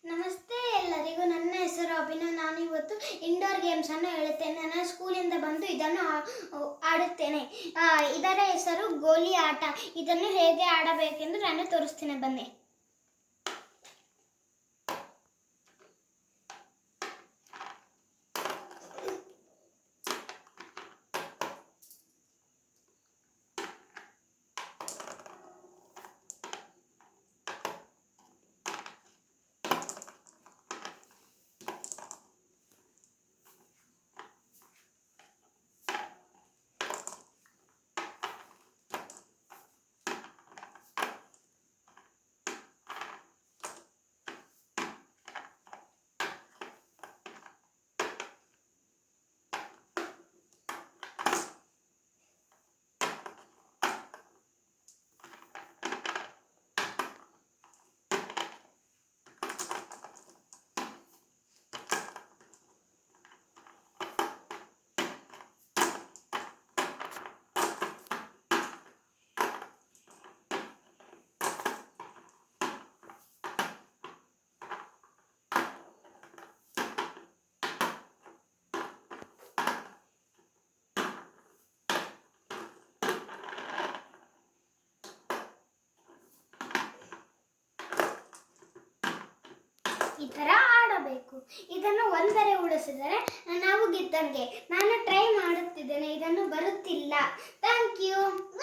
ನಮಸ್ತೆ ಎಲ್ಲರಿಗೂ. ನನ್ನ ಹೆಸರು ಅಭಿನವ್. ನಾನು ಇವತ್ತು ಇಂಡೋರ್ ಗೇಮ್ಸ್ ಅನ್ನು ಹೇಳುತ್ತೇನೆ. ನಾನು ಸ್ಕೂಲಿಂದ ಬಂದು ಇದನ್ನು ಆಡುತ್ತೇನೆ. ಇದರ ಹೆಸರು ಗೋಲಿ ಆಟ. ಇದನ್ನು ಹೇಗೆ ಆಡಬೇಕೆಂದು ನಾನು ತೋರಿಸ್ತೇನೆ, ಬನ್ನಿ. ಈ ಥರ ಆಡಬೇಕು. ಇದನ್ನು ಒಂದರೆ ಉಡಿಸಿದರೆ ನಾವು ಗೆದ್ದಂಗೆ. ನಾನು ಟ್ರೈ ಮಾಡುತ್ತಿದ್ದೇನೆ, ಇದನ್ನು ಬರುತ್ತಿಲ್ಲ. Thank you.